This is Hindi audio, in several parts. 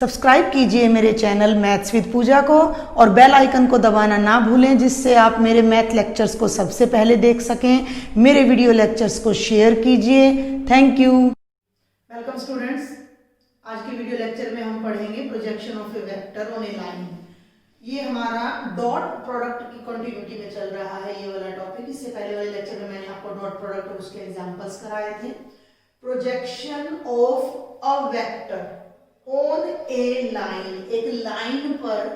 सब्सक्राइब कीजिए मेरे चैनल मैथ्स विद पूजा को और बेल आइकन को दबाना ना भूलें, जिससे आप मेरे मैथ लेक्चर्स को सबसे पहले देख सकें। मेरे वीडियो लेक्चर्स को शेयर कीजिए। Thank you. Welcome students. आज के वीडियो लेक्चर में हम पढ़ेंगे projection of A vector on A line. ये हमारा डॉट प्रोडक्ट की कंटिन्यूटी में चल रहा है ये वाला टॉपिक। इससे पहले वाले लेक्चर में मैंने आपको डॉट प्रोडक्ट और उसके एग्जांपल्स कराए थे। Projection of a vector on A line, एक लाइन पर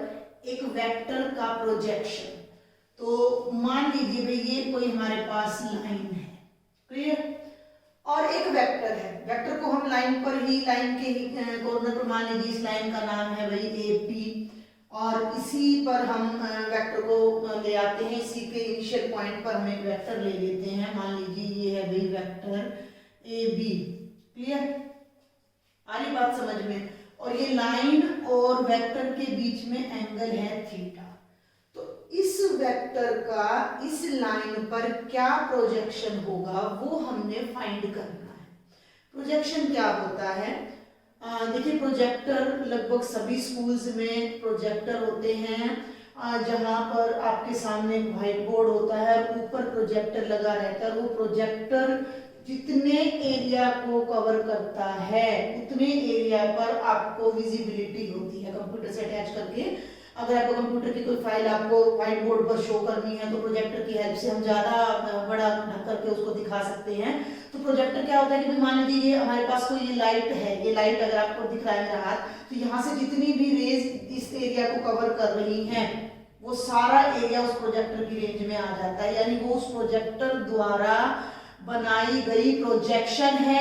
एक वेक्टर का प्रोजेक्शन। तो मान लीजिए भाई ये कोई हमारे पास लाइन है, क्लियर, और एक वेक्टर है। वेक्टर को हम लाइन पर ही, लाइन के ही कॉर्नर पर मान लीजिए इस लाइन का नाम है भाई ए पी, और इसी पर हम वेक्टर को ले आते हैं। इसी के इनिशियल पॉइंट पर हम एक वेक्टर ले लेते हैं। मान लीजिए ये है भाई वेक्टर ए बी। क्लियर, आ रही बात समझ में? और ये लाइन और वेक्टर के बीच में एंगल है थीटा। तो इस वेक्टर का इस लाइन पर क्या प्रोजेक्शन होगा वो हमने फाइंड करना है। प्रोजेक्शन क्या होता है? देखिए, प्रोजेक्टर लगभग सभी स्कूल्स में प्रोजेक्टर होते हैं, जहां पर आपके सामने व्हाइट बोर्ड होता है, ऊपर प्रोजेक्टर लगा रहता है। वो प्रोजेक्टर जितने एरिया को कवर करता है उतने एरिया पर आपको विजिबिलिटी होती है कंप्यूटर से अटैच करके। अगर आपको कंप्यूटर की कोई फाइल आपको व्हाइट बोर्ड पर शो करनी है तो प्रोजेक्टर की हेल्प से हम ज्यादा बड़ा करके उसको दिखा सकते हैं। तो प्रोजेक्टर क्या होता है कि मान लीजिए हमारे पास कोई ये लाइट है, ये लाइट अगर आपको दिख रहा है मेरा हाथ, तो यहाँ से जितनी भी रेज इस एरिया को कवर कर रही है वो सारा एरिया उस प्रोजेक्टर की रेंज में आ जाता है। यानी वो उस प्रोजेक्टर द्वारा बनाई गई प्रोजेक्शन है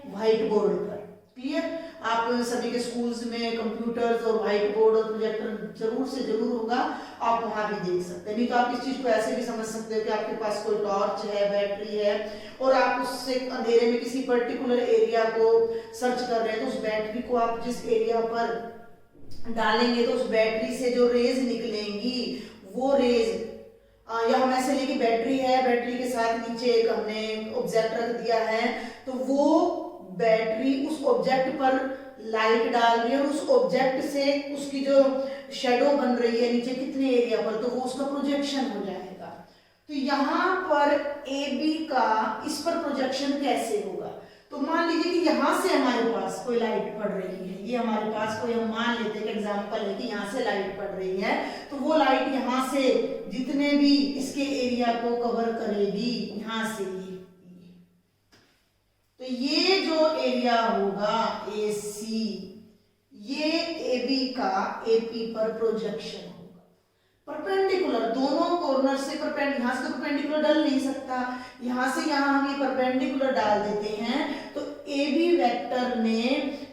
व्हाइट बोर्ड पर। क्लियर? आप सभी के स्कूल्स में कंप्यूटर्स और व्हाइट बोर्ड और प्रोजेक्टर जरूर से जरूर होगा, आप वहां भी देख सकते हैं। नहीं तो आप इस चीज को ऐसे भी समझ सकते हो कि आपके पास कोई टॉर्च है, बैटरी है, और आप उससे अंधेरे में किसी पर्टिकुलर एरिया को सर्च कर रहे हैं, तो उस बैटरी को आप जिस एरिया पर डालेंगे तो उस बैटरी से जो रेज निकलेंगी वो रेज, या हम ऐसे लेके बैटरी है, बैटरी के साथ नीचे एक हमने ऑब्जेक्ट रख दिया है, तो वो बैटरी उस ऑब्जेक्ट पर लाइट डाल रही है और उस ऑब्जेक्ट से उसकी जो शेडो बन रही है नीचे कितने एरिया पर, तो वो उसका प्रोजेक्शन हो जाएगा। तो यहाँ पर ए बी का इस पर प्रोजेक्शन कैसे होगा? तो मान लीजिए कि यहां से हमारे पास कोई लाइट पड़ रही है, ये हमारे पास कोई, हम मान लेते हैं एग्जांपल है कि यहाँ से लाइट पड़ रही है, तो वो लाइट यहाँ से जितने भी इसके एरिया को कवर करेगी यहां से तो ये जो एरिया होगा ए सी, ये ए बी का ए पी पर प्रोजेक्शन होगा। परपेंडिकुलर, दोनों कॉर्नर से परपेंडिकुलर, यहां से परपेंडिकुलर डाल नहीं सकता, यहां से यहां हम ये परपेंडिकुलर डाल देते हैं। तो ए बी वेक्टर ने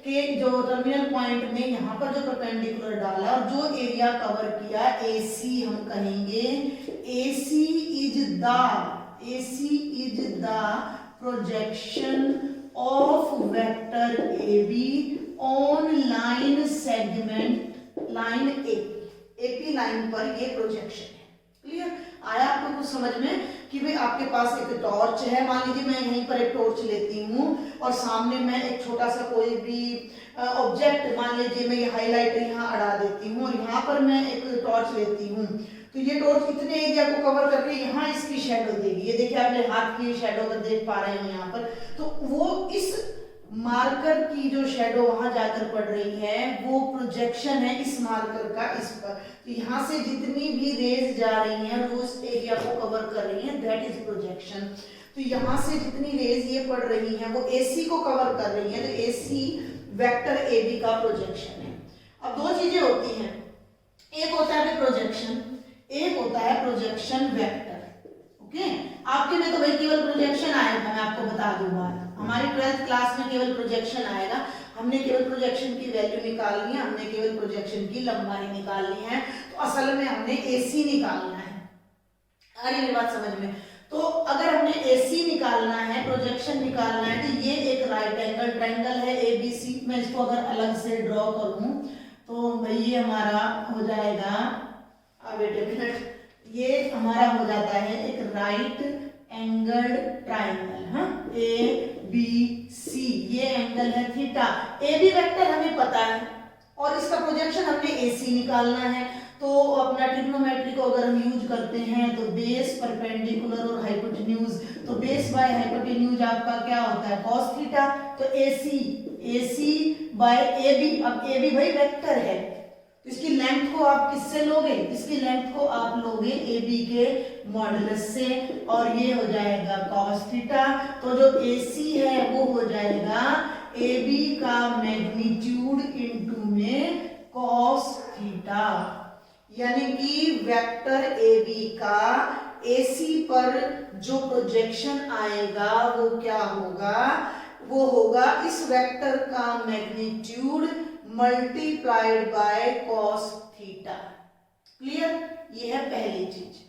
के जो टर्मिनल पॉइंट में यहां पर जो परपेंडिकुलर डाला और जो एरिया कवर किया ए सी, हम कहेंगे A C is the projection of vector A B on line segment line AP line पर ये प्रोजेक्शन है। क्लियर? आया आपको कुछ समझ में कि भाई आपके पास एक टॉर्च है, मान लीजिए मैं यहीं पर एक टॉर्च लेती हूँ और सामने मैं एक छोटा सा कोई भी ऑब्जेक्ट, मान लीजिए मैं ये हाईलाइटर यहाँ अड़ा देती हूँ और यहाँ पर मैं एक टॉर्च लेती हूँ, तो ये टॉर्च इतने एरिया को कवर करके यहाँ इसकी शेडो देगी। ये देखिए आप मेरे हाथ की शेडो को देख पा रहे हो यहाँ पर, तो वो इस मार्कर की जो शेडो वहां जाकर पड़ रही है वो प्रोजेक्शन है इस मार्कर का इस पर। तो यहाँ से जितनी भी रेज जा रही हैं वो इस एरिया को कवर कर रही हैं, दैट इज प्रोजेक्शन। तो यहाँ से जितनी रेज ये पड़ रही हैं वो AC को कवर कर रही हैं, तो AC वेक्टर AB का प्रोजेक्शन है। अब दो चीजें होती हैं, एक होता है प्रोजेक्शन, एक होता है प्रोजेक्शन वेक्टर। ओके, आपके में तो भाई केवल प्रोजेक्शन आएगा, मैं आपको बता दूंगा। हमारी 12th क्लास में केवल प्रोजेक्शन आएगा, हमने केवल प्रोजेक्शन की वैल्यू निकालनी है, हमने केवल प्रोजेक्शन की लंबाई निकालनी है, तो असल में हमने AC निकालना है। आ रही मेरी बात समझ में? तो अगर हमने AC निकालना है, प्रोजेक्शन निकालना है, तो ये एक राइट एंगल ट्रायंगल है ABC। मैं इसको अगर अलग से ड्रॉ करूं तो भाई ये हमारा हो जाएगा, वेट अ मिनट, ये हमारा हो जाता है एक राइट एंगल ट्रायंगल। हाँ, ए बी सी, ये एंगल है थीटा। ए बी वेक्टर हमें पता है, और इसका प्रोजेक्शन हमने AC निकालना है। तो अपना ट्रिग्नोमेट्री को अगर हम यूज करते हैं तो बेस, परपेंडिकुलर और हाइपोटेन्यूज, तो बेस बाय हाइपोटेन्यूज आपका क्या होता है cos थीटा। तो AC बाय AB, अब AB भाई वेक्टर है, तो इसकी लेंथ को आप किससे लोगे, इसकी लेंथ को आप लोगे AB के मॉडुलस से, और ये हो जाएगा cos थीटा। तो जो AC है वो हो जाएगा AB का मैग्नीट्यूड इनटू में cos थीटा, यानी कि वेक्टर AB का AC पर जो प्रोजेक्शन आएगा वो क्या होगा, वो होगा इस वेक्टर का magnitude multiplied by cos theta. Clear, ये है पहली चीज।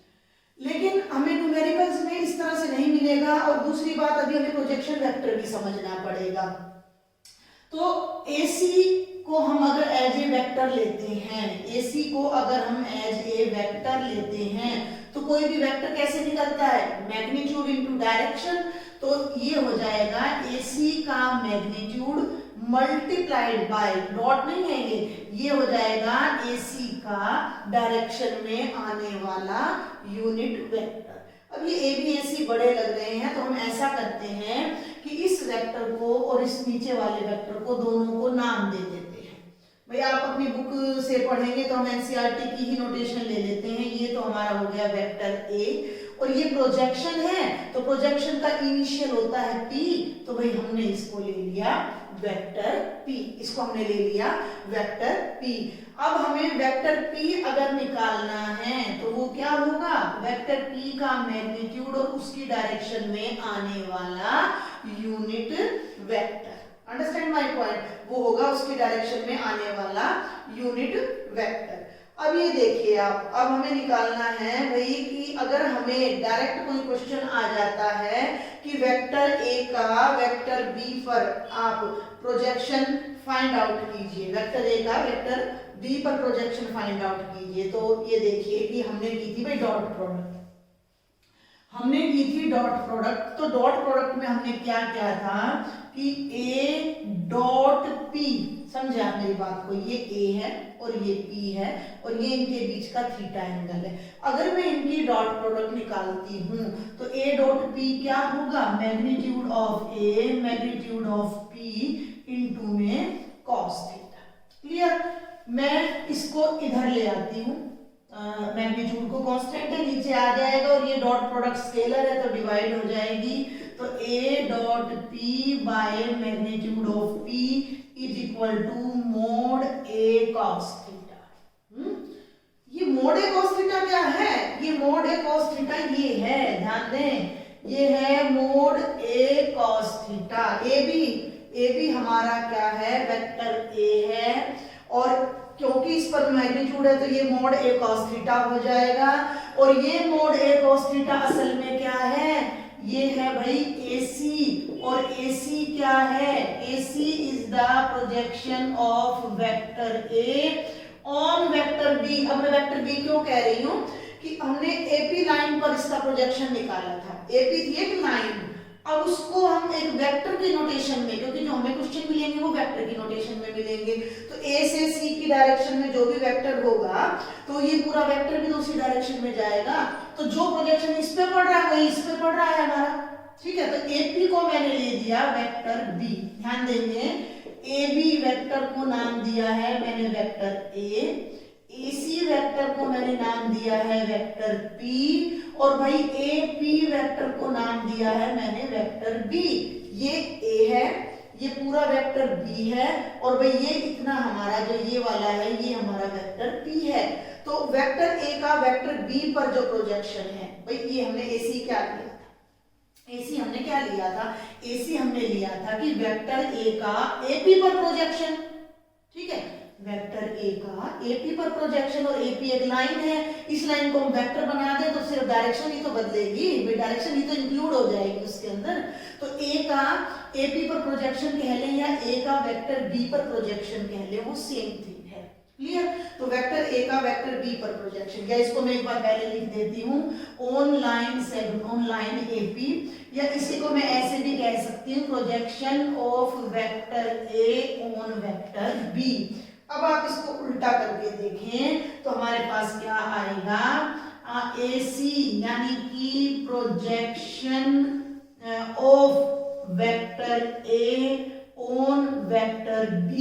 लेकिन हमें न्यूमेरिकल्स में इस तरह से नहीं मिलेगा, और दूसरी बात अभी हमें प्रोजेक्शन वेक्टर भी समझना पड़ेगा। तो AC को हम अगर एज ए वेक्टर लेते हैं, AC को अगर हम एज ए वेक्टर लेते हैं तो कोई भी वेक्टर कैसे निकलता है, मैग्नीट्यूड इनटू डायरेक्शन। तो ये हो जाएगा AC का मैग्नीट्यूड मल्टीप्लाइड बाय, डॉट नहीं है ये हो जाएगा AC का डायरेक्शन में आने वाला यूनिट वेक्टर। अब ये ABC बड़े लग रहे हैं, तो हम ऐसा करते हैं कि इस वेक्टर को और इस नीचे वाले वेक्टर को दोनों को नाम दे देते हैं। भाई आप अपनी बुक से पढ़ेंगे तो हम NCERT की ही नोटेशन ले लेते हैं। ये तो हमारा हो गया वेक्टर A, और ये प्रोजेक्शन है, तो प्रोजेक्शन का इनिशियल होता है P, तो भाई हमने इसको ले लिया वेक्टर P, इसको हमने ले लिया वेक्टर P। अब हमें वेक्टर P अगर निकालना है तो वो क्या होगा, वेक्टर P का मैग्नीट्यूड और उसकी डायरेक्शन में आने वाला unit vector, understand my point, वो होगा उसकी डायरेक्शन में आने वाला यूनिट वेक्टर। अब ये देखिए आप, अब हमें निकालना है भाई कि अगर हमें डायरेक्ट कोई क्वेश्चन आ जाता है कि वेक्टर A का वेक्टर B पर आप प्रोजेक्शन फाइंड आउट कीजिए, वेक्टर A का वेक्टर B पर प्रोजेक्शन फाइंड आउट कीजिए। तो ये देखिए कि हमने की थी भाई डॉट प्रोडक्ट, हमने की थी डॉट प्रोडक्ट। तो डॉट प्रोडक्ट में हमने क्या किया था कि A डॉट P, समझे आप मेरी बात को, ये A है और ये P है और ये इनके बीच का थीटा एंगल है। अगर मैं इनकी डॉट प्रोडक्ट निकालती हूं तो A डॉट P क्या होगा, magnitude of A magnitude of P into में cos थीटा। क्लियर, मैं इसको इधर ले आती हूं, मैग्नीट्यूड को कांस्टेंट है, नीचे आ जाएगा, और ये डॉट प्रोडक्ट स्केलर है तो डिवाइड हो जाएगी। तो A dot P by magnitude of P is equal to mod A cos theta. ये मोड A cos थीटा क्या है, ये मोड A cos थीटा ये है, ध्यान दें, ये है mode A cos theta. AB हमारा क्या है, वेक्टर A है, और क्योंकि इस पर मैग्नीट्यूड है तो ये मोड A cos थीटा हो जाएगा। और ये मोड A cos थीटा असल में क्या है, ये है भाई AC, और AC क्या है, AC is the projection of vector A on vector B। अब मैं वेक्टर B क्यों कह रही हूं कि हमने AP लाइन पर इसका प्रोजेक्शन निकाला था, AP थी एक लाइन, अब उसको हम एक वेक्टर की नोटेशन में, क्योंकि जो हमें क्वेश्चन मिलेंगे वो वेक्टर की नोटेशन में मिलेंगे, तो A से C की डायरेक्शन में जो भी वेक्टर होगा तो ये पूरा वेक्टर भी तो उसी डायरेक्शन में जाएगा। तो जो प्रोजेक्शन इस पे पड़ रहा है वही इस पे पड़ रहा है हमारा, ठीक है। तो AP को मैंने ले दिया वेक्टर B, ध्यान देंगे, AB वेक्टर को नाम दिया है मैंने वेक्टर A, AC वेक्टर को मैंने नाम दिया है वेक्टर P, और भाई AP वेक्टर को नाम दिया है मैंने वेक्टर B। ये A है, ये पूरा वेक्टर B है, और भाई ये इतना हमारा जो ये वाला है ये हमारा वेक्टर P है। तो वेक्टर A का वेक्टर B पर जो प्रोजेक्शन है, भाई ये हमने AC क्या लिया था, AC हमने क्या लिया था, AC हमने लिया था कि वेक्टर A का AP पर प्रोजेक्शन, ठीक है, वेक्टर A का AP पर प्रोजेक्शन, और AP एक लाइन है, इस लाइन को हम वेक्टर बना दें तो सिर्फ डायरेक्शन ही तो बदलेगी, डायरेक्शन ही तो इंक्लूड हो जाएगी उसके अंदर। तो A का AP पर प्रोजेक्शन कह लें या A का वेक्टर B पर प्रोजेक्शन कह लें, वो सेम थिंग है। क्लियर, तो वेक्टर A का वेक्टर B पर प्रोजेक्शन, या इसको मैं एक बार पहले लिख देती हूँ, ऑन लाइन AP, या इसी को मैं ऐसे भी कह सकती हूँ, projection of vector A on vector B। अब आप इसको उल्टा करके देखें तो हमारे पास क्या आएगा, AC यानी कि projection of vector A on vector B।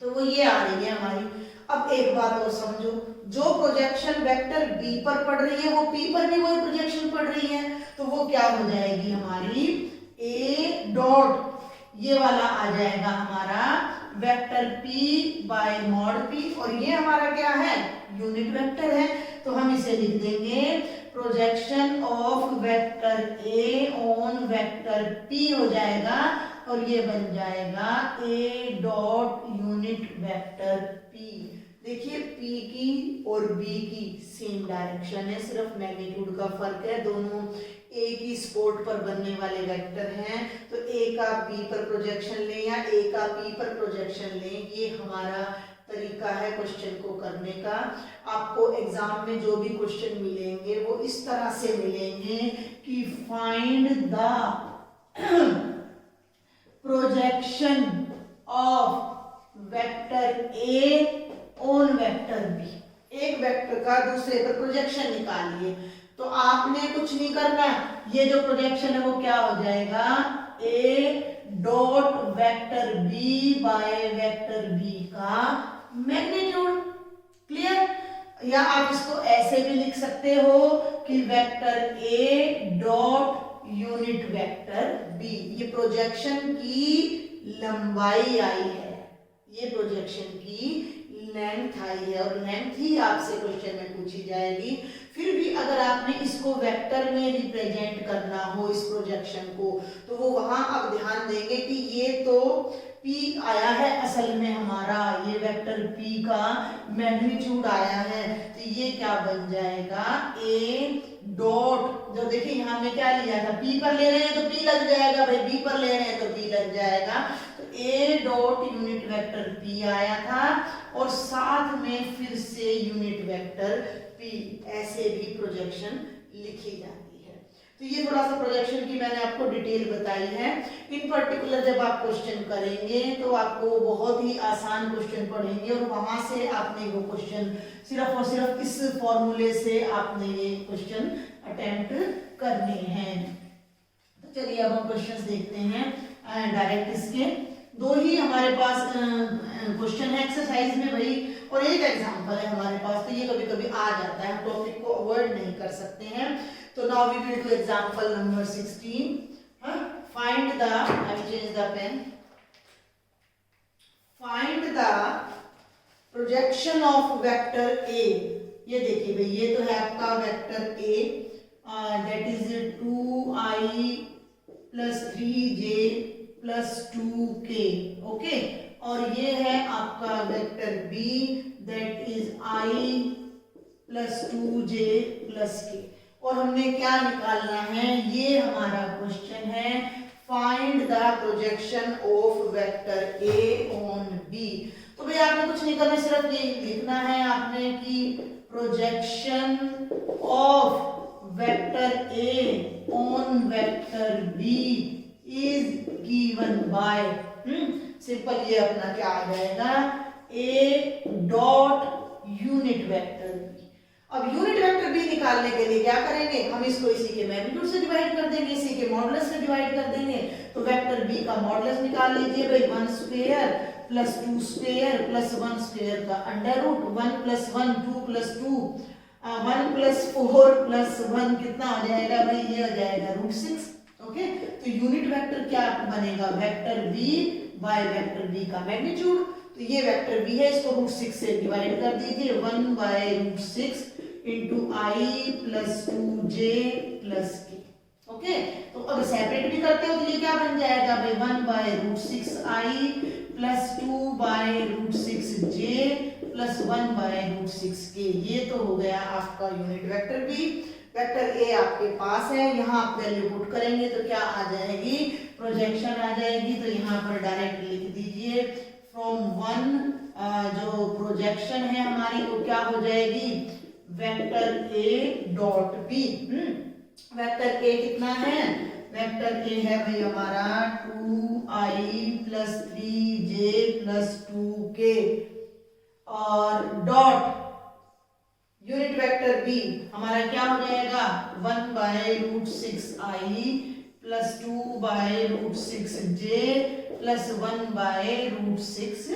तो वो ये आ रही है हमारी। अब एक बात और समझो, जो प्रोजेक्शन वेक्टर B पर पड़ रही है वो P पर भी वही प्रोजेक्शन पड़ रही है, तो वो क्या हो जाएगी हमारी A डॉट, ये वाला आ जाएगा हमारा vector P bye mod P, और ये हमारा क्या है, यूनिट वेक्टर है। तो हम इसे लिख देंगे projection of vector A on vector P हो जाएगा, और ये बन जाएगा A dot unit vector P। देखिए P की और B की सेम डायरेक्शन है, सिर्फ मैग्नीट्यूड का फर्क है। दोनों एक ही स्पॉट पर बनने वाले वेक्टर हैं, तो A का B पर प्रोजेक्शन लें या A का P पर प्रोजेक्शन लें, ये हमारा तरीका है क्वेश्चन को करने का। आपको एग्जाम में जो भी क्वेश्चन मिलेंगे वो इस तरह से मिलेंगे कि find the projection of vector A on vector B। एक वेक्टर का दूसरे पर प्रोजेक्शन निकालिए, तो आपने कुछ नहीं करना, ये जो प्रोजेक्शन है वो क्या हो जाएगा, A dot vector B by vector B का मैग्नीट्यूड। क्लियर? या आप इसको ऐसे भी लिख सकते हो कि vector A dot unit vector B। ये प्रोजेक्शन की लंबाई आई है, ये प्रोजेक्शन की लेंथ आई है, और लेंथ ही आपसे क्वेश्चन में पूछी जाएगी। फिर भी अगर आपने इसको वेक्टर में रिप्रेजेंट करना हो इस प्रोजेक्शन को, तो वो वहां अब ध्यान देंगे कि ये तो P आया है असल में हमारा, ये वेक्टर P का मैग्नीट्यूड आया है, तो ये क्या बन जाएगा, A डॉट, जो देखिए यहाँ में क्या लिया था, P पर ले रहे हैं तो P लग जाएगा भाई, B पर ले रहे हैं तो P लग जाएगा, तो A dot unit vector P आया था, और साथ में फिर से यूनिट वेक्टर P, ऐसे भी प्रोजेक्शन लिखी जाती है। तो ये थोड़ा सा प्रोजेक्शन की मैंने आपको डिटेल बताई है। इन पर्टिकुलर जब आप क्वेश्चन करेंगे तो आपको बहुत ही आसान क्वेश्चन पढ़ेंगे, और वहां से आपने वो क्वेश्चन सिर्फ और सिर्फ इस फॉर्मूले से आपने ये क्वेश्चन अटेम्प्ट करने हैं। तो चलिए अब हम क्वेश्चंस देखते हैं डायरेक्ट। इसके दो ही हमारे पास क्वेश्चन है एक्सरसाइज में भाई, और एक एग्जांपल है हमारे पास, तो ये कभी कभी आ जाता है, हम टॉपिक को अवॉइड नहीं कर सकते हैं। तो now we will do example number 16। Find the, I will change the pen, find the projection of vector A। ये देखिए भाई, ये तो है आपका vector A, that is 2i plus 3j plus 2k, okay, और ये है आपका vector B, that is i plus 2j plus k, और हमने क्या निकालना है, ये हमारा क्वेश्चन है, find the projection of vector A on B। तो भाई आपने कुछ नहीं करना, सिर्फ ये लिखना है आपने कि projection of vector A on vector B is given by, simple ये अपना क्या आ जाएगा, A dot unit vector B। अब यूनिट वेक्टर B निकालने के लिए क्या करेंगे, हम इसको इसी के मैग्नीट्यूड से डिवाइड कर देंगे, इसी के मॉडुलस से डिवाइड कर देंगे। तो वेक्टर B का मॉडुलस निकाल लीजिए भाई, 1 square plus 2 square plus 1 square का under root, 1 plus 1 2 plus 2 1 plus 4 plus 1 कितना हो जाएगा भाई, ये हो जाएगा √6। ओके, तो यूनिट वेक्टर क्या बनेगा, vector B by vector B का मैग्नीट्यूड। तो ये वेक्टर B है, इसको √6 से डिवाइड कर दीजिए, 1 by √6 into i plus 2j plus k। Okay, तो अगर सेपरेट भी करते हो तो ये क्या बन जाएगा भाई, 1 by √6i plus 2 by √6j plus 1 by √6k। ये तो हो गया आपका unit vector B। Vector A आपके पास है, यहाँ आप वैल्यू पुट करेंगे तो क्या आ जाएगी, प्रोजेक्शन आ जाएगी। तो यहाँ पर डायरेक्ट लिख दीजिए फ्रॉम 1, जो प्रोजेक्शन है हमारी वो क्या हो जाएगी, vector A dot B। Vector A कितना है, वेक्टर ए है भाई हमारा 2i plus 3j plus 2k और डॉट यूनिट वेक्टर बी हमारा क्या हो जाएगा 1/√6i plus 2/√6j plus 1/√6k।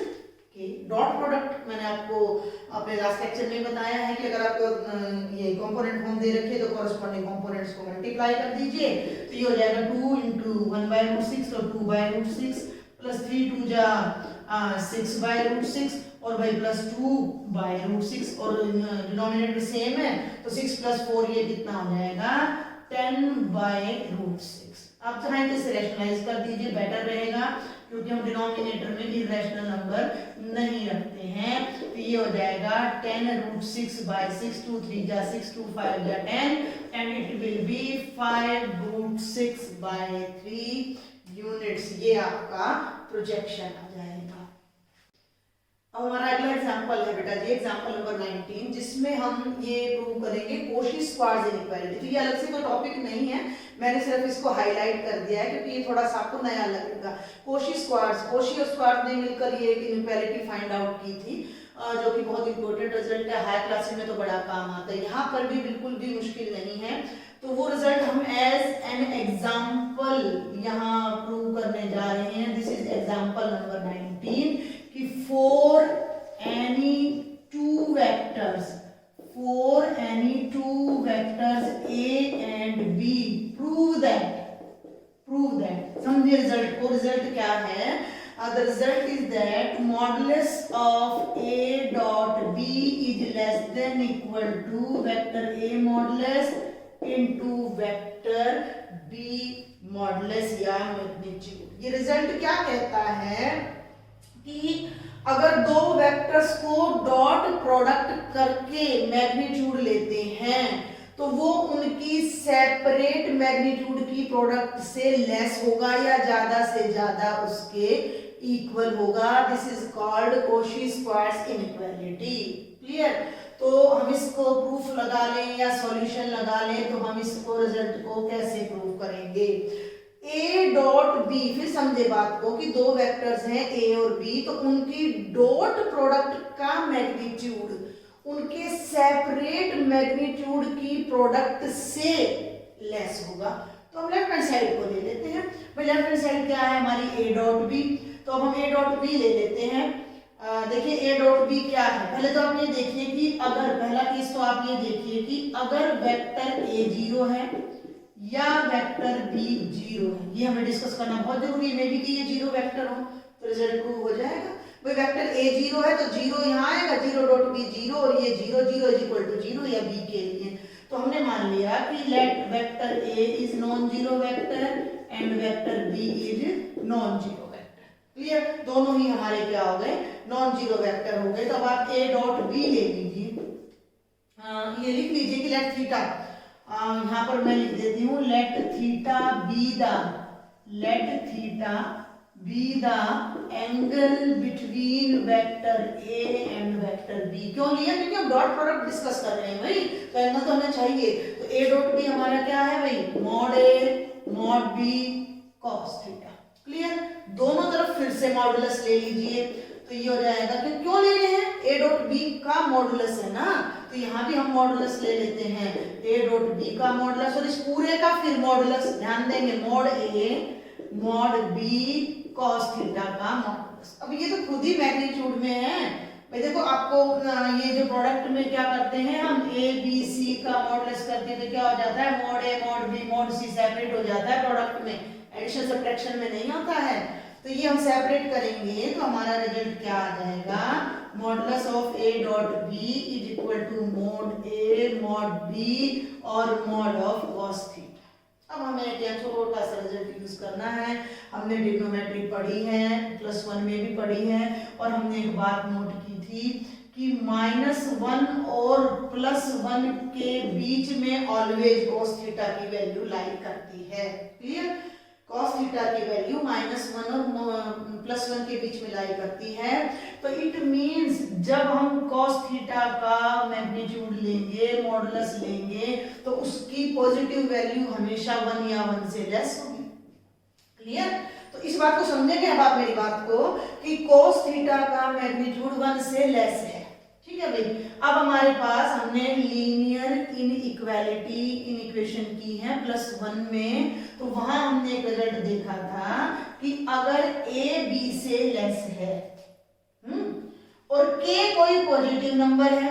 Dot product मैंने आपको अपने लास्ट लेक्चर में बताया है कि अगर आपको ये कंपोनेंट फॉर्म दे रखे तो कॉरेस्पॉन्डिंग कंपोनेंट्स को मल्टीप्लाई कर दीजिए, तो ये हो जाएगा 2 × 1/√6 और 2/√6 प्लस 3 2 जा 6/√6 और भाई प्लस 2/√6 और डिनोमिनेटर सेम है तो 6 + 4 ये कितना हो जाएगा 10/√6। आप चाहें तो इसे रैशनलाइज कर दीजिए, बेटर रहेगा क्योंकि हम डिनोमिनेटर में इरेशनल नंबर नहीं रखते हैं। तो ये हो जाएगा 10√6/6 2 3 जा 6 2 5 जा 10 and it will be 5√6/3 units. ये आपका प्रोजेक्शन आ जाएगा। अब हमारा अगला एग्जांपल है बेटा जी एग्जांपल नंबर 19, जिसमें हम ये प्रूव करेंगे कोशी स्क्वायर्स इनइक्वालिटी। तो ये अलग से कोई टॉपिक नहीं है, मैंने सिर्फ इसको हाईलाइट कर दिया है क्योंकि ये थोड़ा सा आपको नया लगेगा। कोशी और स्क्वायर्स ने मिलकर ये एक इनइक्वालिटी फाइंड आउट की थी जो कि बहुत इंपॉर्टेंट रिजल्ट है, हाई क्लासेस में तो बड़ा काम आता है, यहाँ पर भी बिल्कुल भी मुश्किल नहीं है। तो वो रिजल्ट हम एज एन एग्जाम्पल यहाँ प्रूव करने जा रहे हैं। दिस इज एग्जाम्पल नंबर 19 कि for any two vectors A and B prove that समझिए रिजल्ट को। रिजल्ट क्या है? The result is that modulus of A dot B is less than equal to vector A modulus into vector B modulus या मैग्नीट्यूड। ये रिजल्ट क्या कहता है कि अगर दो वेक्टर्स को डॉट प्रोडक्ट करके मैग्नीट्यूड लेते हैं तो वो उनकी सेपरेट मैग्नीट्यूड की प्रोडक्ट से लेस होगा या ज्यादा से ज्यादा उसके इक्वल होगा। This is called Cauchy squares inequality. Clear? तो हम इसको प्रूफ लगा लें या सॉल्यूशन लगा लें तो हम इसको रिजल्ट को कैसे प्रूव करेंगे? A डॉट बी, फिर समझे बात को कि दो वेक्टर्स हैं A और B, तो उनकी डॉट प्रोडक्ट का मैग्नीट्यूड उनके सेपरेट मैग्नीट्यूड की प्रोडक्ट से लेस होगा। तो हम लेफ्ट हैंड साइड को ले लेते हैं। भाई लेफ्ट हैंड साइड क्या है हमारी A डॉट बी, तो अब हम A डॉट बी ले लेते हैं। देखिए A डॉट बी क्या है, पहले तो आप ये देखिए कि अगर पहला केस तो आप ये देखिए कि अगर वेक्टर A 0 है या वेक्टर बी 0 है, ये हमें डिस्कस करना बहुत जरूरी है। मे भी कि ये 0 वेक्टर हो तो रिजल्ट प्रूव हो जाएगा। भाई वेक्टर A 0 है तो 0 यहाँ आएगा, 0 डॉट बी 0 और ये 0 0 इज इक्वल टू 0 या B के लिए। तो हमने मान लिया कि let vector A is non zero vector and vector B is non zero vector. Clear? दोनों ही हमारे क्या हो गए? नॉन जीरो वेक्टर हो गए। तो अब आप A डॉट B ले लीजिए, ये लिख लीजिए कि लेट थीटा, यहाँ पर मैं लिख देती हूँ let theta be the angle between vector A and vector B। क्यों लिया? क्योंकि हम डॉट प्रोडक्ट डिस्कस कर रहे हैं भाई, तो एंगल तो हमें चाहिए। तो A डॉट B हमारा क्या है भाई? Mod A mod B cos theta. Clear? दोनों तरफ फिर से मॉडुलस ले लीजिए तो ये हो जाएगा कि क्यों ले रहे हैं? A डॉट B का मॉडुलस है ना, तो यहाँ भी हम मॉडुलस ले लेते हैं A डॉट B का मॉडुलस और इस पूरे का फिर मॉडुलस। ध्यान देंगे mod A mod B cos theta का मॉडुलस। अब ये तो खुद ही मैग्नीट्यूड में है भाई। देखो आपको ये जो प्रोडक्ट में क्या करते हैं हम A B C का मॉडुलस करते हैं तो क्या हो जाता है? Mod A mod B mod C separate हो जाता है प्रोडक्ट में, एडिशन सब्ट्रैक्शन में नहीं होता है। तो ये हम सेपरेट करेंगे तो हमारा रिजल्ट क्या आ जाएगा? Modulus of A dot B is equal to mod A mod B और मॉड ऑफ cos थीटा। अब हमें क्या छोटा सा रिजल्ट यूज करना है। हमने ट्रिग्नोमेट्री पढ़ी है, +1 में भी पढ़ी है, और हमने एक बात नोट की थी कि -1 और +1 के बीच में ऑलवेज cos थीटा की वैल्यू लाई करती है। क्लियर? cos थीटा की वैल्यू -1 और +1 के बीच में लाई करती है। तो इट मींस जब हम cos थीटा का मैग्नीट्यूड लेंगे, मॉडुलस लेंगे, तो उसकी पॉजिटिव वैल्यू हमेशा 1 या 1 से लेस होगी। क्लियर? तो इस बात को समझेंगे अब आप मेरी बात को कि cos थीटा का मैग्नीट्यूड 1 से लेस है। ठीक है भाई, अब हमारे पास हमने लीनियर इनइक्वालिटी इन इक्वेशन की है +1 में, तो वहां हमने एक रिजल्ट देखा था कि अगर a b से लेस है और k कोई पॉजिटिव नंबर है,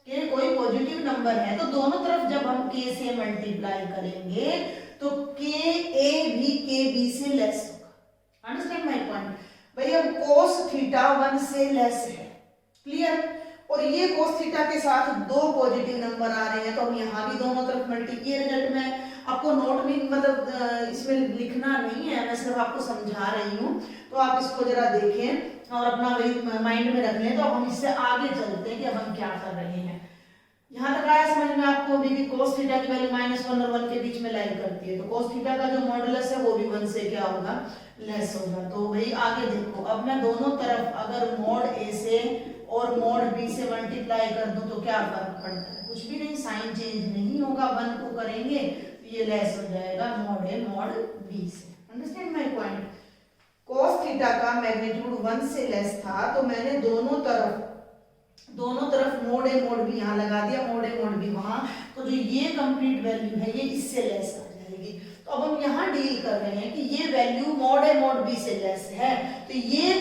k कोई पॉजिटिव नंबर है, तो दोनों तरफ जब हम k से मल्टीप्लाई करेंगे तो k a भी k b से लेस होगा। Understand my point? भाई अब cos थीटा 1 से लेस है। क्लियर? और ये cos थीटा के साथ दो पॉजिटिव नंबर आ रहे हैं, तो हम यहाँ भी दोनों तरफ मल्टीप्लाई, रिजल्ट में आपको नोट में मतलब इसमें लिखना नहीं है, मैं सिर्फ आपको समझा रही हूँ, तो आप इसको जरा देखें और अपना वही माइंड में रख लें। तो हम इससे आगे चलते हैं कि अब हम क्या कर रहे हैं। यहाँ तक आया समझ में आपको भी कि cos थीटा की वैल्यू -1 और 1 के बीच में लाई करती है, तो cos थीटा का जो मॉडुलस है वो भी 1 से क्या होगा, लेस होगा। तो भाई आगे देखो, अब मैं दोनों तरफ अगर मोड a से और मोड b से मल्टीप्लाई कर दूं तो क्या फर्क पड़ता है? कुछ भी नहीं, साइन चेंज नहीं होगा। 1 को करेंगे तो ये लेस हो जाएगा मोड a मोड b से। Understand my point? cos theta का मैग्नीट्यूड 1 से लेस था, तो मैंने दोनों तरफ मोड a मोड b यहाँ लगा दिया, मोड a मोड b वहां, तो जो ये कंप्लीट वैल्यू है ये इससे लेस आ जाएगी। तो अब हम यहाँ डील कर रहे हैं कि ये value mode a mod b से लेस है, तो ये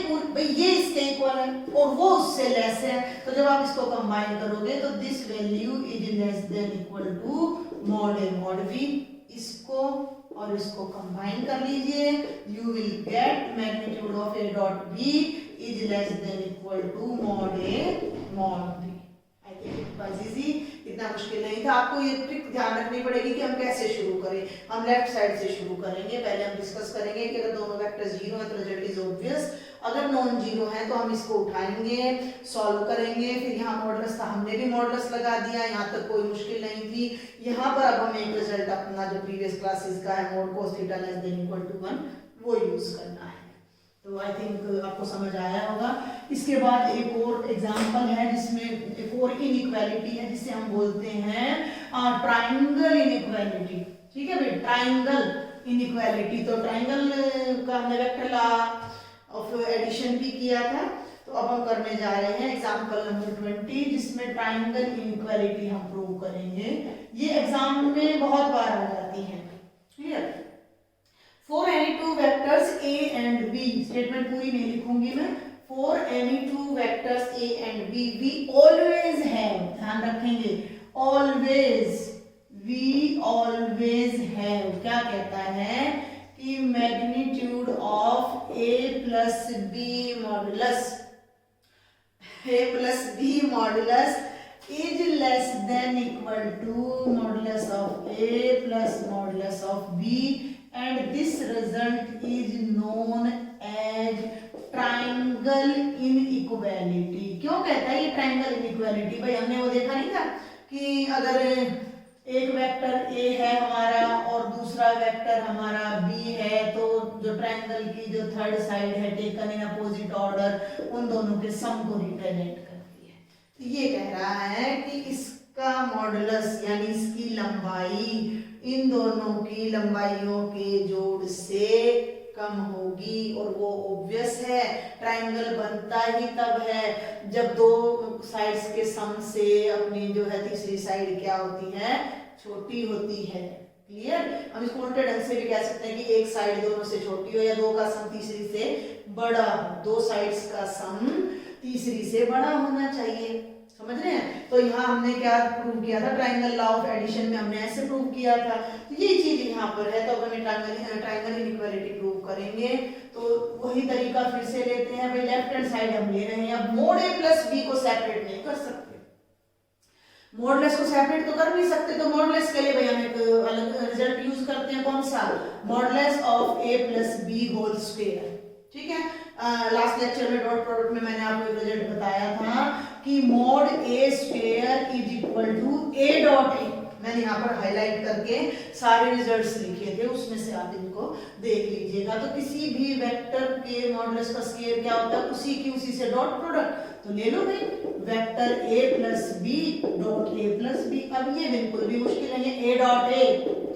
इसके इक्वल है और वो उससे लेस है, तो जब आप इसको कंबाइन करोगे तो this value is less than equal to mod a mod b। इसको और इसको कंबाइन कर लीजिए, you will get magnitude of a dot b is less than equal to mod a mod b। I think it was easy, इतना मुश्किल नहीं था। आपको ये ट्रिक ध्यान रखनी पड़ेगी कि हम कैसे शुरू करें। हम लेफ्ट साइड से शुरू करेंगे। पहले हम डिस्कस करेंगे कि अगर दोनों वेक्टर 0 है तो रिजल्ट इज ऑब्वियस, अगर नॉन जीरो है तो हम इसको उठाएंगे, सॉल्व करेंगे। फिर यहाँ मॉडुलस था, हमने भी मॉडुलस लगा दिया, यहाँ तक कोई मुश्किल नहीं थी। यहाँ पर अब हमें एक रिजल्ट अपना जो प्रीवियस क्लासेस का है, mod cos theta less than equal to 1, वो यूज करना है। तो आई थिंक आपको समझ आया होगा। इसके बाद एक और एग्जांपल है जिसमें एक और इनइक्वालिटी है जिसे हम बोलते हैं ट्राइंगल इनइक्वालिटी। ठीक है भाई, ट्राइंगल इनइक्वालिटी। तो ट्राइंगल का हमने वेक्टर लॉ ऑफ एडिशन भी किया था, तो अब हम करने जा रहे हैं एग्जांपल नंबर 20 जिसमें ट्राइंगल इनइक्वालिटी हम प्रूव करेंगे। ये एग्जाम में बहुत बार आ जाती है। Clear? For any two vectors a and b, statement पूरी नहीं लिखूंगी मैं। For any two vectors a and b, we always have, ध्यान रखेंगे, we always have, क्या कहता है कि magnitude of a plus b modulus is less than equal to modulus of a plus modulus of b, and this result is known as triangle inequality। क्यों कहता है ये triangle inequality? भाई हमने वो देखा नहीं था कि अगर एक वेक्टर a है हमारा और दूसरा वेक्टर हमारा b है, तो जो ट्रायंगल की जो थर्ड साइड है टेकन इन अपोजिट ऑर्डर, उन दोनों के सम को रिप्रेजेंट करती है। तो ये कह रहा है कि इसका मॉडुलस यानी इसकी लंबाई इन दोनों की लंबाइयों के जोड़ से कम होगी, और वो ऑब्वियस है। ट्रायंगल बनता ही तब है जब दो साइड्स के सम से अपनी जो है तीसरी साइड क्या होती है, छोटी होती है। क्लियर? हम इसको उल्टे ढंग से भी कह सकते हैं कि एक साइड दोनों से छोटी हो या दो का सम तीसरी से बड़ा हो। दो साइड्स का सम तीसरी से बड़ा होना चाहिए। समझ रहे हैं? तो यहाँ हमने क्या प्रूव किया था, ट्रायंगल लॉ ऑफ एडिशन में हमने ऐसे प्रूव किया था। तो ये चीज यहाँ पर है, तो हमें ट्रायंगल इनइक्वालिटी प्रूव करेंगे तो वही तरीका फिर से लेते हैं। भाई लेफ्ट हैंड साइड हम ले रहे हैं, अब मोड a प्लस b को सेपरेट नहीं कर सकते, मॉडुलस को सेपरेट तो कर नहीं सकते, तो मॉडुलस के लिए भाई हम एक अलग रिजल्ट यूज करते हैं। कौन सा? Modulus of a plus b whole square. ठीक है? लास्ट लेक्चर में डॉट प्रोडक्ट में मैंने आपको एक रिजल्ट बताया था कि mod a square is equal to a dot a। मैंने यहाँ पर हाईलाइट करके सारे रिजल्ट्स लिखे थे, उसमें से आप इनको देख लीजिएगा। तो किसी भी वेक्टर के मॉडुलस का स्क्वायर क्या होता है, उसी से डॉट प्रोडक्ट, तो ले लो भाई vector a plus b dot a plus b. अब ये बिल्कुल भी मुश्किल नहीं है, a डॉट a,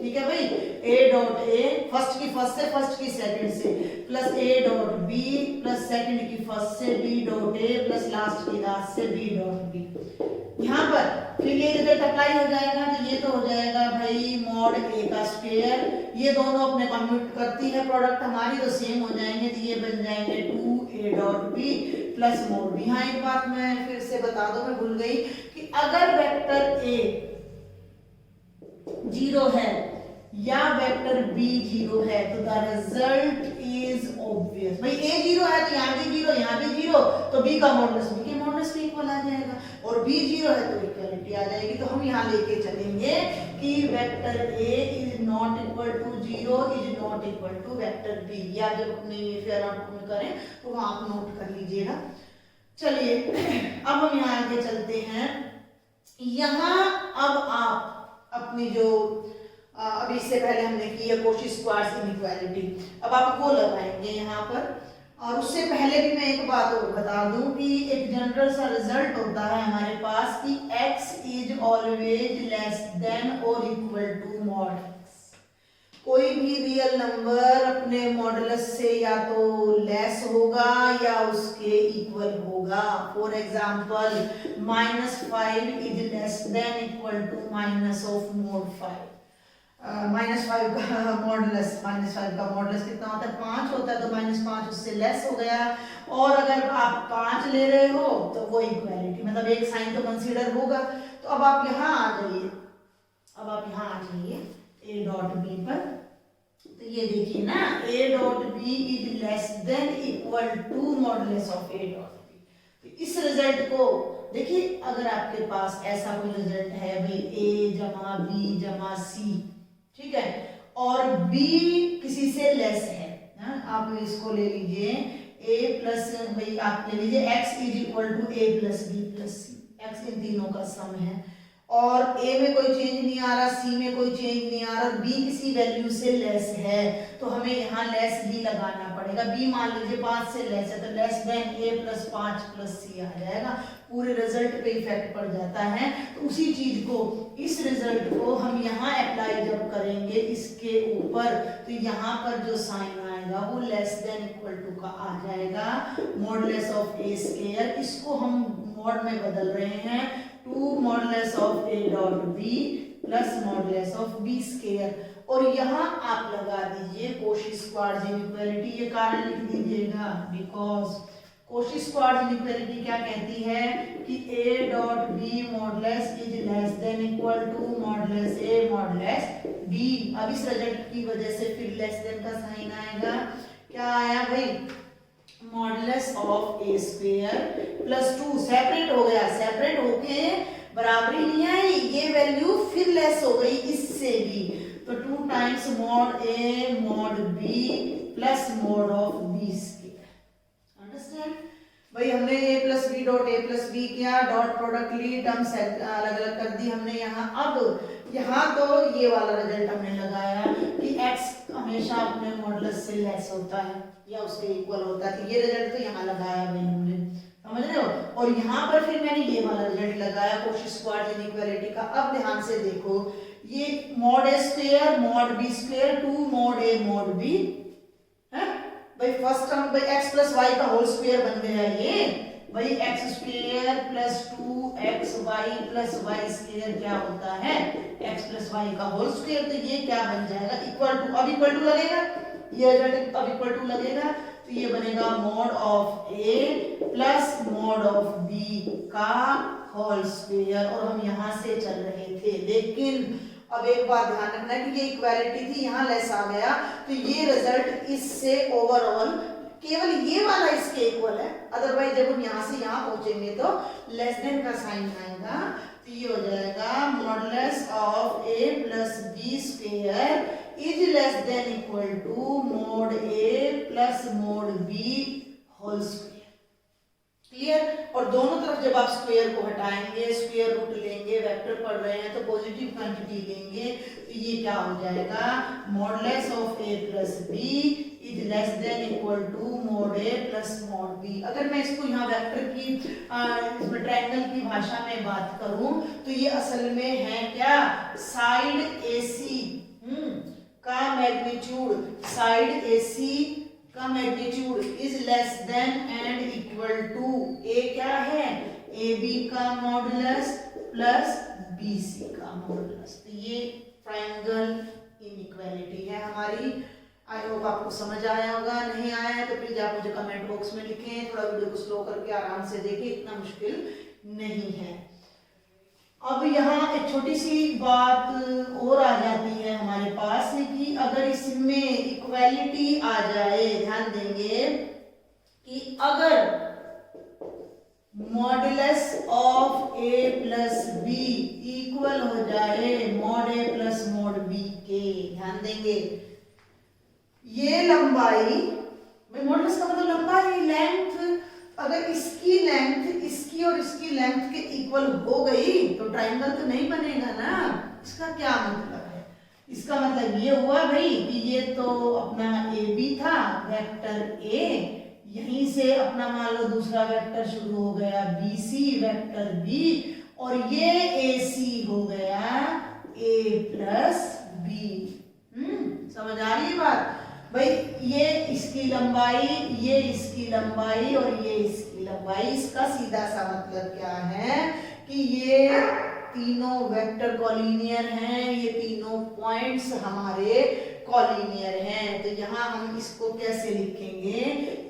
ठीक है भाई, a डॉट a फर्स्ट की फर्स्ट से फर्स्ट की सेकंड से plus a dot b plus second की फर्स्ट से b dot a plus last की लास्ट से b डॉट b। यहाँ पर फिर ये रिजल्ट अप्लाई हो जाएगा, तो ये तो हो जाएगा भाई मॉड a का स्क्वायर, ये दोनों अपने कम्यूट करती है प्रोडक्ट हमारी, तो सेम हो जाएंगे, तो ये बन जाएंगे 2a dot b plus mode b। यहाँ एक बात मैं फिर से बता दूं, मैं भूल गई कि अगर वेक्टर a 0 है या वेक्टर b 0 है तो द रिजल्ट इज ऑब्वियस। भाई a 0 है तो यहाँ भी 0, यहाँ भी 0, तो b का मॉडुलस b के मॉडुलस के इक्वल आ जाएगा, और b 0 है तो इक्वालिटी आ जाएगी। तो हम यहाँ लेके चलेंगे कि vector a is not equal to 0 is not equal to vector b। या जब अपने फेयर आउटपुट में करें तो वहां आप नोट कर लीजिएगा। चलिए अब हम यहाँ आगे चलते हैं। यहाँ अब आप अपनी जो अभी इससे पहले हमने की है कोशी स्क्वायर्स इनइक्वालिटी, अब आप वो लगाएंगे यहाँ पर। और उससे पहले भी मैं एक बात और बता दूं कि एक जनरल सा रिजल्ट होता है हमारे पास कि x is always less than और इक्वल टू मॉड x। कोई भी रियल नंबर अपने मॉडुलस से या तो लेस होगा या उसके इक्वल होगा। For example -5 is less than equal to minus of mod 5। -5 का मॉडुलस कितना होता है, 5 होता है, तो -5 उससे लेस हो गया। और अगर आप 5 ले रहे हो तो वो इक्वालिटी, मतलब एक साइन तो कंसीडर होगा। तो अब आप यहाँ आ जाइए, a डॉट b पर, तो ये देखिए ना a dot b is less than equal to modulus of a dot b। तो इस रिजल्ट को देखिए, अगर आपके पास ऐसा कोई रिजल्ट है भाई a जमा b जमा c, ठीक है, और b किसी से लेस है ना, आप इसको ले लीजिए a प्लस, भाई आप ले लीजिए x is equal to a plus b plus c। x इन तीनों का सम है और a में कोई चेंज नहीं आ रहा, c में कोई चेंज नहीं आ रहा, और b किसी वैल्यू से लेस है, तो हमें यहाँ लेस b लगाना पड़ेगा। b मान लीजिए 5 से लेस है, तो less than a plus 5 plus c आ जाएगा। पूरे रिजल्ट पे इफेक्ट पड़ जाता है। तो उसी चीज को, इस रिजल्ट को हम यहाँ अप्लाई जब करेंगे इसके ऊपर, तो यहाँ पर जो साइन आएगा वो लेस देन इक्वल टू का आ जाएगा, मॉडुलस ऑफ a स्क्वायर। इसको हम मॉड में बदल रहे हैं, 2 modulus of a dot b plus modulus of b square. और यहाँ आप लगा दीजिए कोशी स्क्वायर्स इनइक्वालिटी। ये कारण लिख दीजिएगा, बिकॉज कोशी स्क्वायर्स इनइक्वालिटी क्या कहती है कि a dot b modulus is less than equal to modulus a modulus b। अब इस रिजल्ट की वजह से फिर लेस देन का साइन आएगा। क्या आया भाई, modulus of a square plus 2 separate हो गया, सेपरेट होके बराबरी नहीं आई, ये वैल्यू फिर लेस हो गई इससे भी, तो 2 times mod a mod b plus mod of b square. Understand भाई, हमने a plus b dot a plus b किया, डॉट प्रोडक्ट ली, टर्म्स अलग अलग कर दी हमने यहाँ। अब यहाँ तो ये वाला रिजल्ट हमने लगाया कि x हमेशा अपने मॉडुलस से लेस होता है या उसके इक्वल होता है, तो ये रिजल्ट तो यहाँ लगाया भाई हमने, समझ रहे हो। और यहाँ पर फिर मैंने ये वाला रिजल्ट लगाया कोशी स्क्वायर्स इनइक्वालिटी का। अब ध्यान से देखो, ये mod a square mod b square 2 mod a mod b है भाई, फर्स्ट टर्म भाई x प्लस y का होल स्क्वायर बन गया ये भाई, x square plus 2xy plus y square क्या होता है, x प्लस y का होल स्क्वायर। तो ये क्या बन जाएगा, इक्वल टू, अब इक्वल टू लगेगा, ये रिजल्ट अब इक्वल टू लगेगा, तो ये बनेगा mod of a plus mod of b का होल स्क्वायर। और हम यहाँ से चल रहे थे, लेकिन अब एक बात ध्यान रखना है कि ये इक्वालिटी थी, यहाँ लेस आ गया, तो ये रिजल्ट इससे ओवरऑल केवल ये वाला इसके इक्वल है। अदरवाइज जब हम यहाँ से यहाँ पहुंचेंगे तो लेस देन का साइन आएगा, तो ये हो जाएगा modulus of a plus b square is less than equal to mod a plus mod b whole square. Clear. और दोनों तरफ जब आप स्क्वायर को हटाएंगे, स्क्वायर रूट लेंगे, वेक्टर पढ़ रहे हैं तो पॉजिटिव क्वांटिटी लेंगे, तो ये क्या हो जाएगा, modulus of a plus b is less than equal to mod a plus mod b। अगर मैं इसको यहाँ वेक्टर की इसमें ट्रायंगल की भाषा में बात करूं तो ये असल में है क्या, साइड AC का मैग्नीट्यूड, साइड AC का magnitude is less than and equal to A क्या है, AB का मॉडुलस प्लस BC का मॉडुलस। तो ये ट्रायंगल इनइक्वालिटी है हमारी। आई होप आपको समझ आया होगा, नहीं आया है तो प्लीज आप मुझे कमेंट बॉक्स में लिखें, थोड़ा वीडियो को स्लो करके आराम से देखें, इतना मुश्किल नहीं है। अब यहाँ एक छोटी सी बात और आ जाती है हमारे पास कि अगर इसमें इक्वालिटी आ जाए, ध्यान देंगे कि अगर modulus of a plus b equal हो जाए mod a plus mod b के, ध्यान देंगे ये लंबाई, मॉडुलस का मतलब लंबाई, लेंथ, अगर इसकी लेंथ इसकी और इसकी लेंथ के इक्वल हो गई तो ट्रायंगल तो नहीं बनेगा ना। इसका क्या मतलब है, इसका मतलब ये हुआ भाई कि ये तो अपना AB था वेक्टर A, यहीं से अपना मान लो दूसरा वेक्टर शुरू हो गया BC वेक्टर B, और ये AC हो गया A प्लस B। समझ आ रही है बात भाई, ये इसकी लंबाई, ये इसकी लंबाई और ये इसकी लंबाई, इसका सीधा सा मतलब क्या है कि ये तीनों वेक्टर कॉलिनियर हैं, ये तीनों पॉइंट्स हमारे कॉलिनियर हैं। तो यहाँ हम इसको कैसे लिखेंगे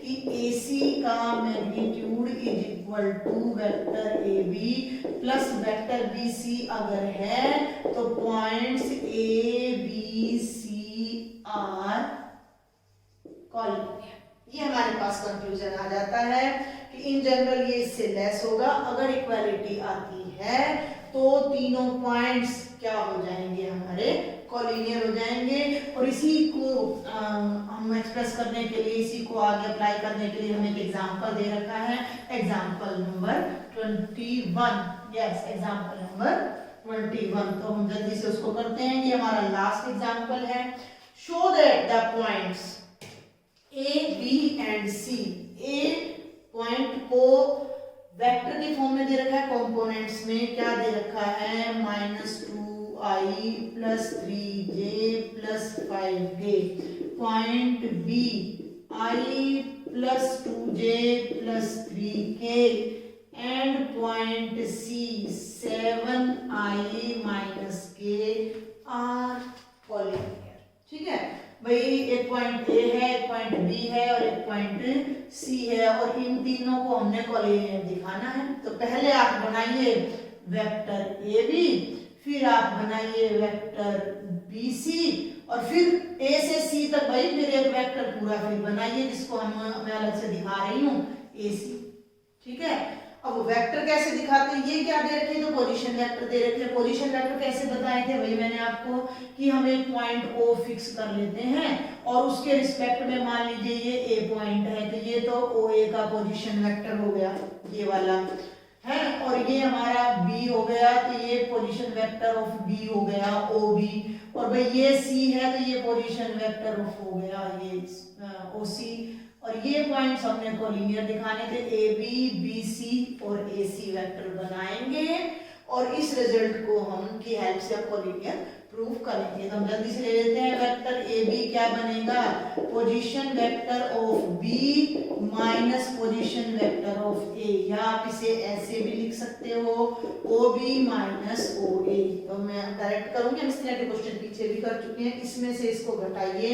कि AC का magnitude is equal to vector AB plus vector BC अगर है तो पॉइंट्स ABC आर कॉलिनियर। ये हमारे पास कंक्लूजन आ जाता है कि इन जनरल ये इससे लेस होगा। अगर इक्वालिटी आती है तो तीनों पॉइंट्स क्या हो जाएंगे, हमारे कॉलिनियर हो जाएंगे। और इसी को हम एक्सप्रेस करने के लिए, इसी को आगे अप्लाई करने के लिए हमें एक एग्जांपल दे रखा है, example number 21। Yes, example number 21। तो हम जल्दी से उसको करते हैं, ये हमारा लास्ट एग्जांपल है। Show that the points A, B and C, A point को वेक्टर के फॉर्म में दे रखा है, कंपोनेंट्स में क्या दे रखा है, -2i plus 3j plus 5k। Point B i plus 2j plus 3k and point C 7i minus k are collinear. ठीक है भाई, एक पॉइंट A है, एक पॉइंट B है और एक पॉइंट C है, और इन तीनों को हमने कॉलिनियर दिखाना है। तो पहले आप बनाइए वेक्टर AB, फिर आप बनाइए वेक्टर BC, और फिर A से C तक भाई फिर एक वेक्टर पूरा फिर बनाइए, जिसको मैं अलग से दिखा रही हूँ AC। ठीक है, अब वेक्टर कैसे दिखाते हैं, ये क्या दे रखे, तो पोजीशन वेक्टर दे रखे हैं। पोजीशन वेक्टर कैसे बताए थे भाई मैंने आपको कि हम एक पॉइंट O फिक्स कर लेते हैं और उसके रिस्पेक्ट में मान लीजिए ये A पॉइंट है, तो ये तो OA का पोजीशन वेक्टर हो गया, ये वाला है, और ये हमारा B हो गया, तो ये पोजीशन वेक्टर ऑफ B हो गया OB, और भाई ये C है तो ये पोजीशन वेक्टर ऑफ हो गया ये OC। और ये पॉइंट्स हमने कॉलिनियर दिखाने थे, AB, BC और AC वेक्टर बनाएंगे और इस रिजल्ट को हम की हेल्प से कॉलिनियर प्रूव करेंगे। तो हम जल्दी से ले लेते हैं, वेक्टर AB क्या बनेगा, position vector of B minus position vector of A, या आप इसे ऐसे भी लिख सकते हो OB माइनस OA। तो मैं डायरेक्ट करूंगी, हम इस तरह के क्वेश्चन पीछे भी कर चुके हैं। इसमें से इसको घटाइए,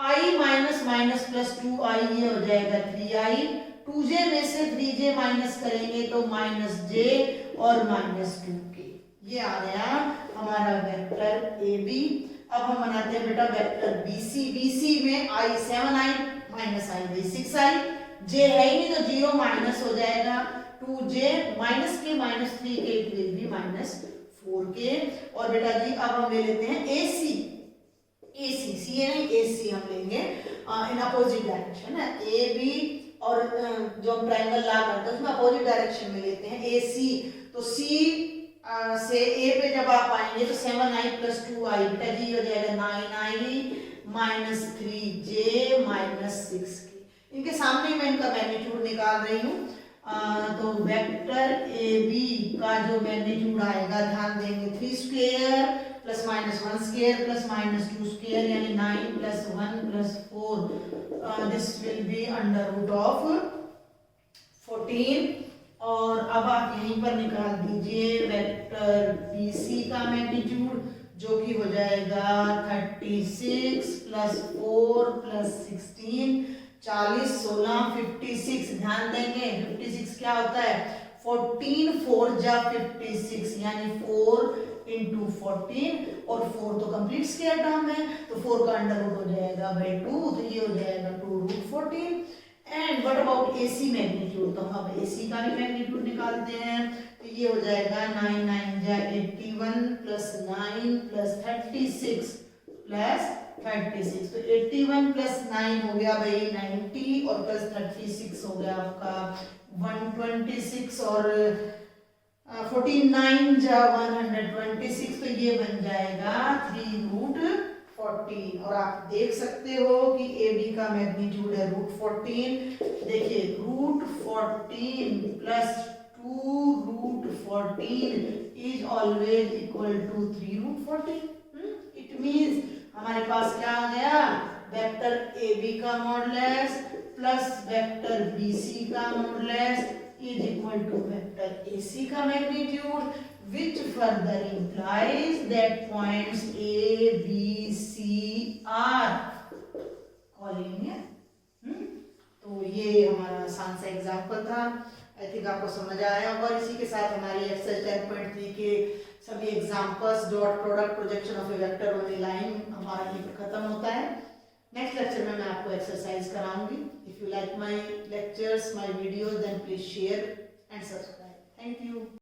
I minus minus plus 2i, ये हो जाएगा 3i, 2j में से 3j माइनस करेंगे तो -j और -2k, ये आ गया हमारा वेक्टर AB। अब हम बनाते हैं बेटा वेक्टर BC। BC में i 7i minus i 6i, j है ही नहीं तो 0 माइनस हो जाएगा, 2j माइनस के minus 3k it will be -4k। और बेटा जी अब हम ले लेते हैं AC, AC, C है नहीं AC हम लेंगे इन अपोजिट डायरेक्शन है, AB और जो हम ट्रायंगल ला करते हैं उसमें अपोजिट डायरेक्शन में लेते हैं ए सी, तो सी से ए पे जब आप आएंगे तो 7i + 2i, बेटा जी हो जाएगा 9i -3j -6k। इनके सामने मैं इनका मैग्नीट्यूड निकाल रही हूँ। तो वेक्टर ए बी का जो मैग्नीट्यूड आएगा, ध्यान देंगे 3 स्क्वायर +- 1 स्क्वायर +- 2 स्क्वायर, यानी 9 + 1 + 4, दिस विल बी √14। और अब आप यहीं पर निकाल दीजिए वेक्टर बी सी का मैग्नीट्यूड, जो कि हो जाएगा 36 + 4 + 16, 40 16 56। ध्यान देंगे 56 क्या होता है, 14 4 जा 56, यानी 4 × 14, और 4 तो कंप्लीट स्क्वायर टर्म है, तो 4 का अंडर रूट हो जाएगा /2, तो ये हो जाएगा 2√14। And what about AC magnitude, तो हम AC का भी मैग्नीट्यूड निकालते हैं, तो ये हो जाएगा 9 9 जा 81 + 9 + 36 + 36, तो 81 + 9 हो गया भाई 90, और +36 हो गया आपका 126, और 49 जा 126, तो ये बन जाएगा 3√14। और आप देख सकते हो कि AB का मैग्नीट्यूड है √14। देखिए √14 + 2√14 is always equal to 3√14। It means हमारे पास क्या आ गया, वेक्टर AB का मॉडुलस प्लस वेक्टर BC का modulus is equal to vector AC का magnitude, which further implies that points A, B, C are collinear। तो ये हमारा आसान सा एग्जाम्पल था। आई थिंक आपको समझ आया होगा। इसी के साथ हमारी एक्सरसाइज 10.3 के सभी examples, dot product, projection of A vector on A line हमारा ये खत्म होता है। नेक्स्ट लेक्चर में मैं आपको एक्सरसाइज कराऊंगी। If you like my lectures, my videos, then please share and subscribe. Thank you.